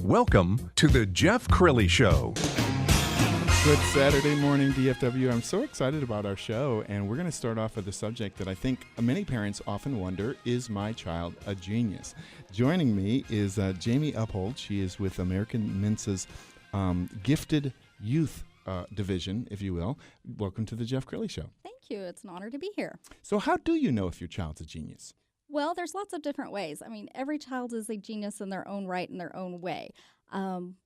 Welcome to the Jeff Crilley Show. Good Saturday morning, DFW. I'm so excited about our show, and we're going to start off with a subject that I think many parents often wonder, is my child a genius? Joining me is Jamie Uphold. She is with American Mensa's Gifted Youth Division, if you will. Welcome to the Jeff Crilley Show. Thank you. It's an honor to be here. So how do you know if your child's a genius? Well, there's lots of different ways. I mean, every child is a genius in their own right, in their own way. When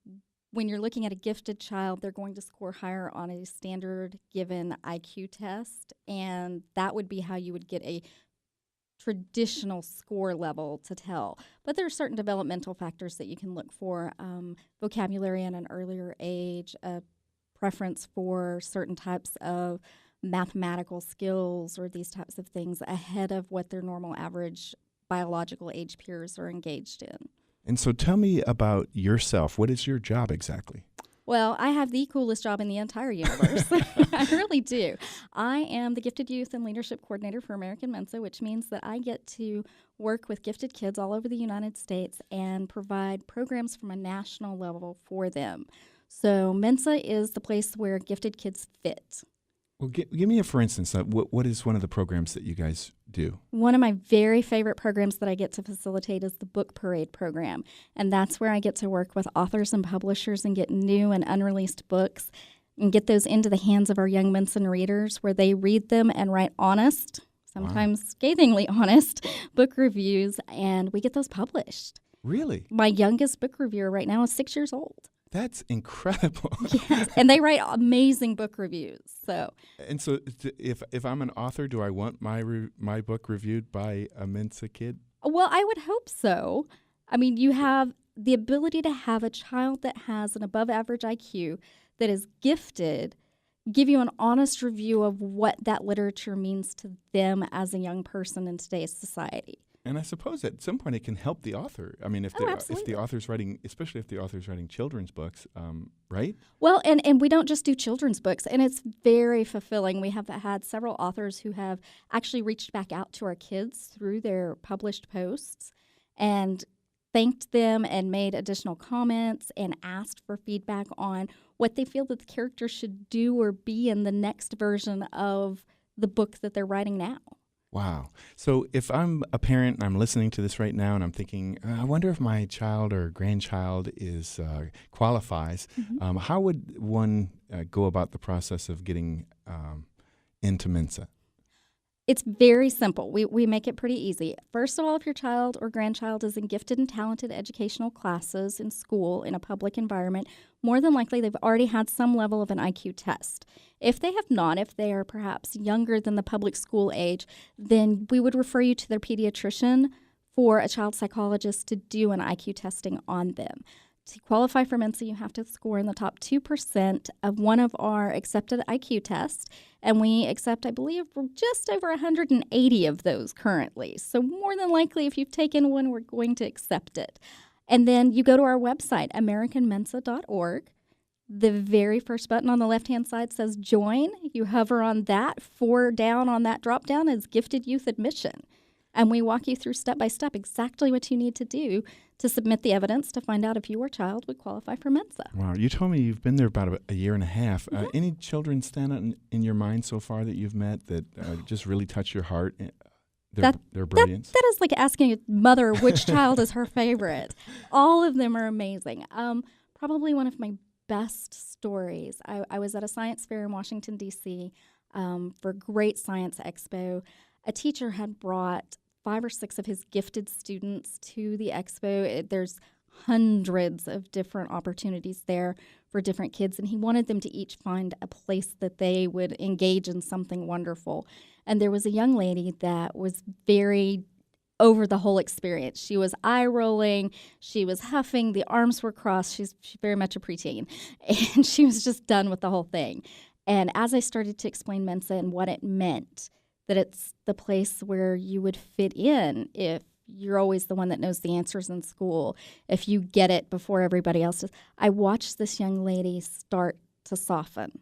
you're looking at a gifted child, they're going to score higher on a standard given IQ test, and that would be how you would get a traditional score level to tell. But there are certain developmental factors that you can look for, vocabulary at an earlier age, a preference for certain types of mathematical skills or these types of things ahead of what their normal average biological age peers are engaged in. And so tell me about yourself. What is your job exactly? Well, I have the coolest job in the entire universe. I really do. I am the Gifted Youth and Leadership Coordinator for American Mensa, which means that I get to work with gifted kids all over the United States and provide programs from a national level for them. So Mensa is the place where gifted kids fit. Well, give me a for instance. What is one of the programs that you guys do? One of my very favorite programs that I get to facilitate is the Book Parade program. And that's where I get to work with authors and publishers and get new and unreleased books and get those into the hands of our young Mensa readers where they read them and write honest, sometimes scathingly honest, book reviews, and we get those published. Really? My youngest book reviewer right now is 6 years old. That's incredible. Yes, and they write amazing book reviews. So if I'm an author, do I want my book reviewed by a Mensa kid? Well, I would hope so. I mean, you have the ability to have a child that has an above average IQ that is gifted, give you an honest review of what that literature means to them as a young person in today's society. And I suppose at some point it can help the author. I mean, if the author's writing, especially if the author's writing children's books, right? Well, and we don't just do children's books, and it's very fulfilling. We have had several authors who have actually reached back out to our kids through their published posts and thanked them and made additional comments and asked for feedback on what they feel that the character should do or be in the next version of the book that they're writing now. Wow. So if I'm a parent and I'm listening to this right now and I'm thinking, I wonder if my child or grandchild qualifies, how would one go about the process of getting into Mensa? It's very simple. We make it pretty easy. First of all, if your child or grandchild is in gifted and talented educational classes in school in a public environment, more than likely they've already had some level of an IQ test. If they have not, if they are perhaps younger than the public school age, then we would refer you to their pediatrician for a child psychologist to do an IQ testing on them. To qualify for Mensa, you have to score in the top 2% of one of our accepted IQ tests, and we accept, I believe, just over 180 of those currently. So more than likely, if you've taken one, we're going to accept it. And then you go to our website, americanmensa.org. The very first button on the left-hand side says Join. You hover on that. 4 down on that drop-down is Gifted Youth Admission. And we walk you through step-by-step exactly what you need to do to submit the evidence to find out if your child would qualify for Mensa. Wow. You told me you've been there about a year and a half. Any children stand out in your mind so far that you've met that just really touch your heart? Their brilliance? That is like asking a mother which child is her favorite. All of them are amazing. Probably one of my best stories. I was at a science fair in Washington, D.C. For a great science expo. A teacher had brought 5 or 6 of his gifted students to the expo. There's hundreds of different opportunities there for different kids, and he wanted them to each find a place that they would engage in something wonderful. And there was a young lady that was very over the whole experience. She was eye-rolling, she was huffing, the arms were crossed. She's very much a preteen, and she was just done with the whole thing. And as I started to explain Mensa and what it meant, that it's the place where you would fit in if you're always the one that knows the answers in school, if you get it before everybody else does. I watched this young lady start to soften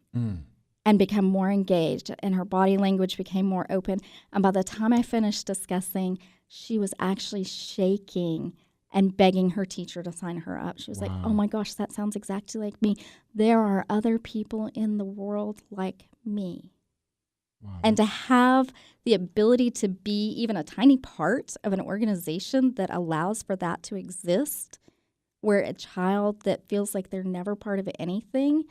and become more engaged, and her body language became more open. And by the time I finished discussing, she was actually shaking and begging her teacher to sign her up. She was like, oh my gosh, that sounds exactly like me. There are other people in the world like me. Wow. And to have the ability to be even a tiny part of an organization that allows for that to exist, where a child that feels like they're never part of anything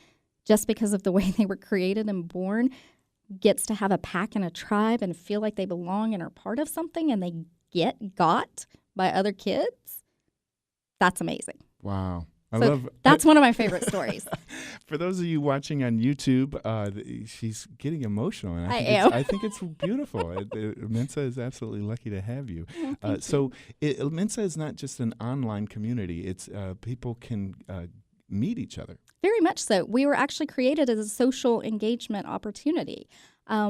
just because of the way they were created and born gets to have a pack and a tribe and feel like they belong and are part of something and they got by other kids, that's amazing. Wow. That's one of my favorite stories. For those of you watching on YouTube, she's getting emotional, and I think it's beautiful. Mensa is absolutely lucky to have you. Mensa is not just an online community; it's people can meet each other. Very much so. We were actually created as a social engagement opportunity.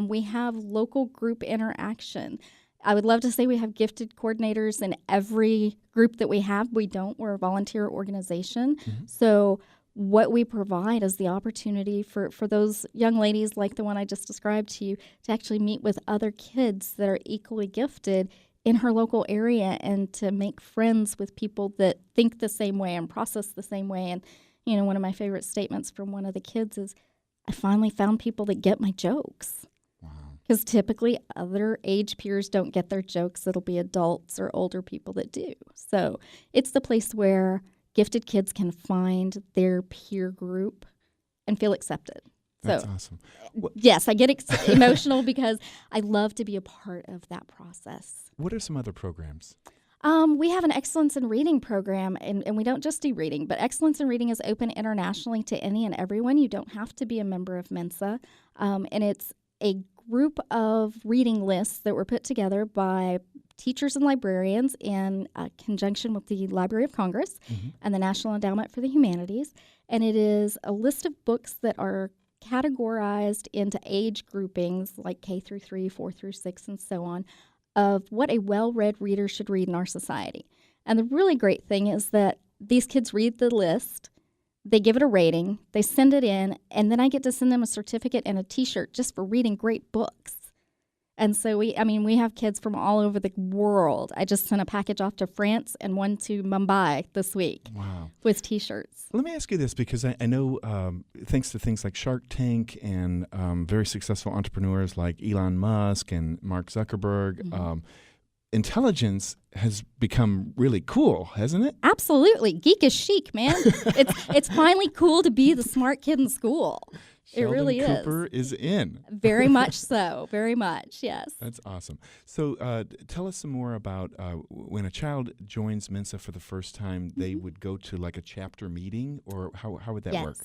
We have local group interaction. I would love to say we have gifted coordinators in every group that we have. We don't. We're a volunteer organization. Mm-hmm. So what we provide is the opportunity for those young ladies like the one I just described to you to actually meet with other kids that are equally gifted in her local area and to make friends with people that think the same way and process the same way. And, you know, one of my favorite statements from one of the kids is, I finally found people that get my jokes. Because typically other age peers don't get their jokes. It'll be adults or older people that do. So it's the place where gifted kids can find their peer group and feel accepted. That's awesome. Yes, I get emotional because I love to be a part of that process. What are some other programs? We have an Excellence in Reading program, and we don't just do reading, but Excellence in Reading is open internationally to any and everyone. You don't have to be a member of Mensa, and it's a group of reading lists that were put together by teachers and librarians in conjunction with the Library of Congress and the National Endowment for the Humanities. And it is a list of books that are categorized into age groupings like K through 3, 4 through 6, and so on, of what a well-read reader should read in our society. And the really great thing is that these kids read the list, they give it a rating, they send it in, and then I get to send them a certificate and a T-shirt just for reading great books. And so we have kids from all over the world. I just sent a package off to France and one to Mumbai this week. Wow. With T-shirts. Let me ask you this, because I know thanks to things like Shark Tank and very successful entrepreneurs like Elon Musk and Mark Zuckerberg, intelligence has become really cool, hasn't it? Absolutely. Geek is chic, man. It's finally cool to be the smart kid in school. Sheldon it really Cooper is in. Very much so. Very much, yes. That's awesome. So tell us some more about when a child joins Mensa for the first time, they would go to like a chapter meeting, or how would that work?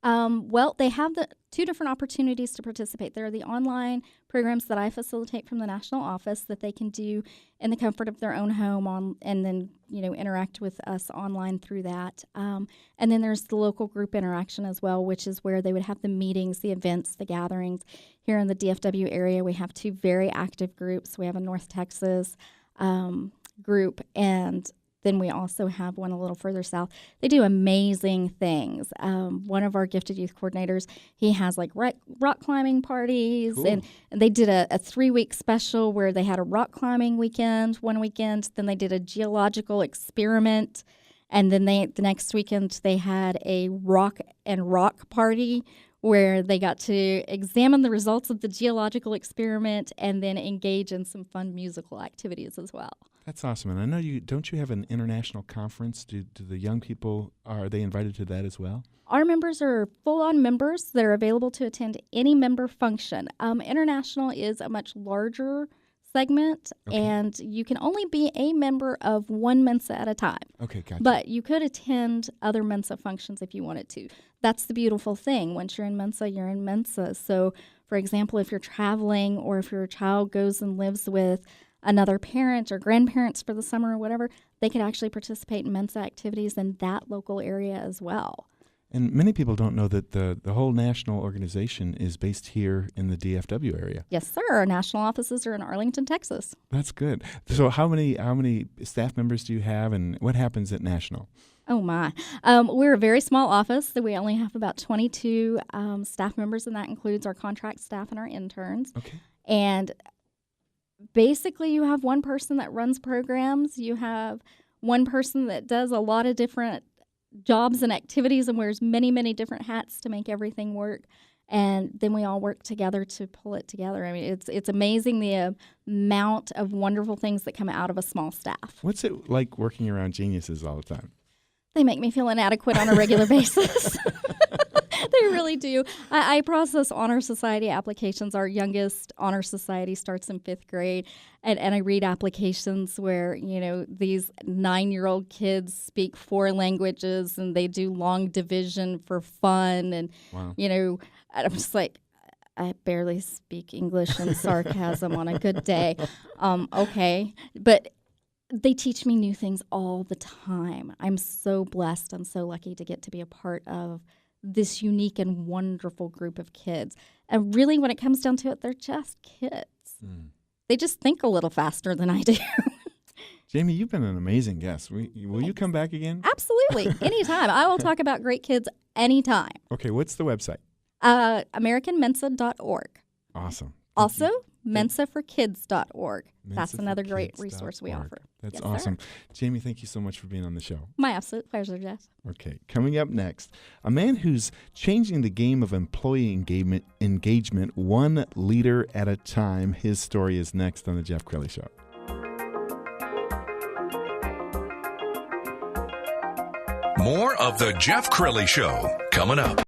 Well, they have the two different opportunities to participate. There are the online programs that I facilitate from the national office that they can do in the comfort of their own home and then interact with us online through that. And then there's the local group interaction as well, which is where they would have the meetings, the events, the gatherings. Here in the DFW area, we have two very active groups. We have a North Texas group, and then we also have one a little further south. They do amazing things. One of our gifted youth coordinators, he has like rock climbing parties, cool. and they did a 3-week special where they had a rock climbing weekend one weekend, then they did a geological experiment, and then the next weekend they had a rock party where they got to examine the results of the geological experiment and then engage in some fun musical activities as well. That's awesome. And I know don't you have an international conference? Do the young people, are they invited to that as well? Our members are full-on members that are available to attend any member function. International is a much larger segment, and you can only be a member of one Mensa at a time. Okay, gotcha. But you could attend other Mensa functions if you wanted to. That's the beautiful thing. Once you're in Mensa, you're in Mensa. So, for example, if you're traveling or if your child goes and lives with another parent or grandparents for the summer or whatever, they could actually participate in Mensa activities in that local area as well. And many people don't know that the whole national organization is based here in the DFW area. Yes, sir. Our national offices are in Arlington, Texas. That's good. So how many staff members do you have, and what happens at national? Oh, my. We're a very small office, so we only have about 22 staff members, and that includes our contract staff and our interns. Okay. And basically, you have one person that runs programs. You have one person that does a lot of different jobs and activities and wears many, many different hats to make everything work. And then we all work together to pull it together. I mean, it's amazing the amount of wonderful things that come out of a small staff. What's it like working around geniuses all the time? They make me feel inadequate on a regular basis. They really do. I process Honor Society applications. Our youngest Honor Society starts in 5th grade. And I read applications where, these 9-year-old kids speak 4 languages and they do long division for fun. And, wow. I'm just like, I barely speak English and sarcasm on a good day. Okay. But they teach me new things all the time. I'm so blessed. I'm so lucky to get to be a part of this unique and wonderful group of kids. And really, when it comes down to it, they're just kids. They just think a little faster than I do. Jamie, you've been an amazing guest. Will you come back again? Absolutely. Anytime. I will talk about great kids anytime. Okay, what's the website? AmericanMensa.org. Awesome. Also, mensaforkids.org. That's another great resource we offer. That's yes, awesome. Sir. Jamie, thank you so much for being on the show. My absolute pleasure, Jeff. Okay, coming up next, a man who's changing the game of employee engagement one leader at a time. His story is next on The Jeff Crilley Show. More of The Jeff Crilley Show coming up.